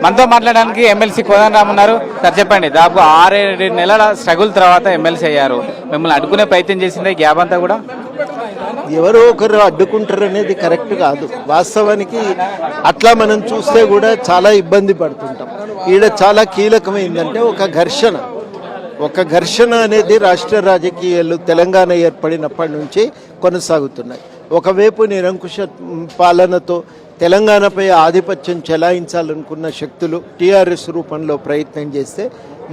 మనతో మాట్లాడడానికి ఎమ్మెల్సీ కోదండరామ్ ఉన్నారు. సార్ చెప్పండి, దాదాపు 6-7 నెలల స్ట్రగుల్ తర్వాత ఎమ్మెల్సీ అయ్యారు. మిమ్మల్ని అడ్డుకునే ప్రయత్నం చేసిందే గ్యాప్ అంతా కూడా. ఎవరో ఒకరు అడ్డుకుంటారు అనేది కరెక్ట్ కాదు. వాస్తవానికి అట్లా మనం చూస్తే కూడా చాలా ఇబ్బంది పడుతుంటాం. ఈడ చాలా కీలకమైందంటే ఒక ఘర్షణ అనేది రాష్ట్ర రాజకీయాలు తెలంగాణ ఏర్పడినప్పటి నుంచి కొనసాగుతున్నాయి. ఒకవైపు నిరంకుశ పాలనతో తెలంగాణపై ఆధిపత్యం చెలాయించాలనుకున్న శక్తులు టీఆర్ఎస్ రూపంలో ప్రయత్నం చేస్తే,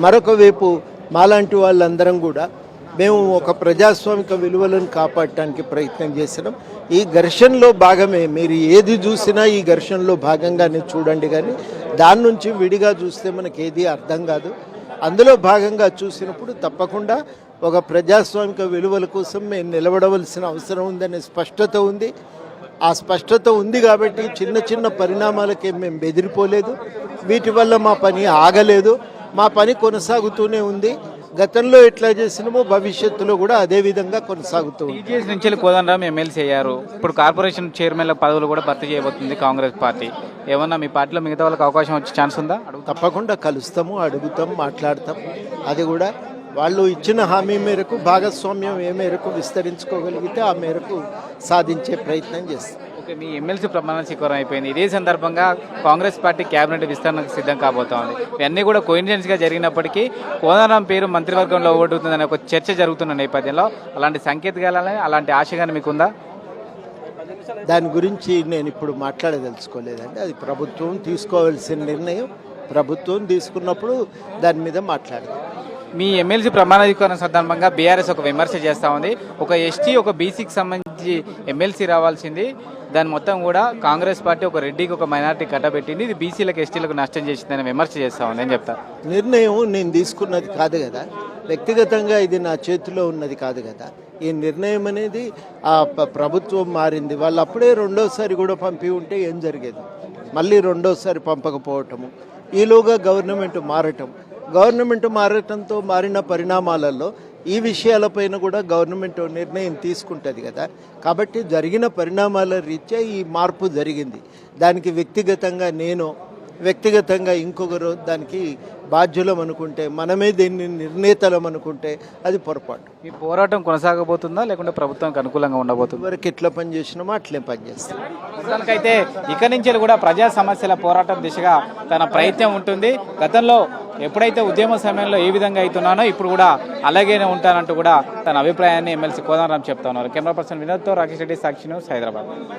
మరొక వైపు మాలాంటి వాళ్ళందరం కూడా మేము ఒక ప్రజాస్వామిక విలువలను కాపాడటానికి ప్రయత్నం చేసినాం. ఈ ఘర్షణలో భాగమే. మీరు ఏది చూసినా ఈ ఘర్షణలో భాగంగానే చూడండి, కానీ దాని నుంచి విడిగా చూస్తే మనకి ఏది అర్థం కాదు. అందులో భాగంగా చూసినప్పుడు తప్పకుండా ఒక ప్రజాస్వామిక విలువల కోసం మేము నిలబడవలసిన అవసరం ఉందనే స్పష్టత ఉంది. ఆ స్పష్టత ఉంది కాబట్టి చిన్న చిన్న పరిణామాలకే మేము బెదిరిపోలేదు. వీటి వల్ల మా పని ఆగలేదు. మా పని కొనసాగుతూనే ఉంది. గతంలో ఎట్లా చేసినామో భవిష్యత్తులో కూడా అదే విధంగా కొనసాగుతుంది. టీజీఎస్ నుంచి కోదండరామ్ ఎమ్మెల్సీ అయ్యారు. ఇప్పుడు కార్పొరేషన్ చైర్మన్ల పదవులు కూడా భర్తీ చేయబోతుంది కాంగ్రెస్ పార్టీ. ఏమన్నా మీ పార్టీలో మిగతా వాళ్ళకి అవకాశం వచ్చే ఛాన్స్ ఉందా? తప్పకుండా కలుస్తాము, అడుగుతాం, మాట్లాడతాం. అది కూడా వాళ్ళు ఇచ్చిన హామీ మేరకు భాగస్వామ్యం ఏ మేరకు విస్తరించుకోగలిగితే ఆ మేరకు సాధించే ప్రయత్నం చేస్తాం. ఓకే, మీ ఎమ్మెల్సీ ప్రమాణ స్వీకారం అయిపోయింది. ఇదే సందర్భంగా కాంగ్రెస్ పార్టీ కేబినెట్ విస్తరణకు సిద్ధం కాబోతోంది. ఇవన్నీ కూడా కోయిన్సిడెన్స్గా జరిగినప్పటికీ కోదండరామ్ పేరు మంత్రివర్గంలో ఓటుతుందనే ఒక చర్చ జరుగుతున్న నేపథ్యంలో అలాంటి సంకేతాలని, అలాంటి ఆశగానే మీకుందా? దాని గురించి నేను ఇప్పుడు మాట్లాడదలుచుకోలేదండి. అది ప్రభుత్వం తీసుకోవాల్సిన నిర్ణయం. ప్రభుత్వం తీసుకున్నప్పుడు దాని మీద మాట్లాడదాం. మీ ఎమ్మెల్సీ ప్రమాణ స్వీకారం సందర్భంగా బీఆర్ఎస్ ఒక విమర్శ చేస్తూ ఉంది. ఒక ఎస్టీ, ఒక బీసీకి సంబంధించి ఎమ్మెల్సీ రావాల్సింది, దాని మొత్తం కూడా కాంగ్రెస్ పార్టీ ఒక రెడ్డికి, ఒక మైనార్టీ కట్టబెట్టింది. ఇది బీసీలకు, ఎస్టీలకు నష్టం చేసిందని విమర్శ చేస్తూ ఉంది. అని చెప్తా. నిర్ణయం నేను తీసుకున్నది కాదు కదా, వ్యక్తిగతంగా ఇది నా చేతిలో ఉన్నది కాదు కదా. ఈ నిర్ణయం అనేది ఆ ప్రభుత్వం మారింది. వాళ్ళు అప్పుడే రెండోసారి కూడా పంపి ఉంటే ఏం జరిగేది? మళ్ళీ రెండోసారి పంపకపోవటము, ఈలోగా గవర్నమెంట్ మారటంతో మారిన పరిణామాలలో ఈ విషయాలపైన కూడా గవర్నమెంట్ నిర్ణయం తీసుకుంటుంది కదా. కాబట్టి జరిగిన పరిణామాల రీత్యా ఈ మార్పు జరిగింది. దానికి వ్యక్తిగతంగా ఇంకొకరు దానికి బాధ్యులం అనుకుంటే, మనమే దీన్ని నిర్ణేతలం అనుకుంటే అది పొరపాటు. ఈ పోరాటం కొనసాగబోతుందా, లేకుంటే ప్రభుత్వానికి అనుకూలంగా ఉండబోతుంది? వరకు ఎట్లా పనిచేసినామో అట్లే పనిచేస్తాం. మొత్తానికైతే ఇక నుంచి కూడా ప్రజా సమస్యల పోరాటం దిశగా తన ప్రయత్నం ఉంటుంది. గతంలో ఎప్పుడైతే ఉద్యమ సమయంలో ఏ విధంగా అవుతున్నానో ఇప్పుడు కూడా అలాగేనే ఉంటానంటూ కూడా తన అభిప్రాయాన్ని ఎమ్మెల్సీ కోదండరామ్ చెప్తా ఉన్నారు. కెమెరా పర్సన్ వినోద్తో రాకేష్ రెడ్డి, సాక్షి న్యూస్, హైదరాబాద్.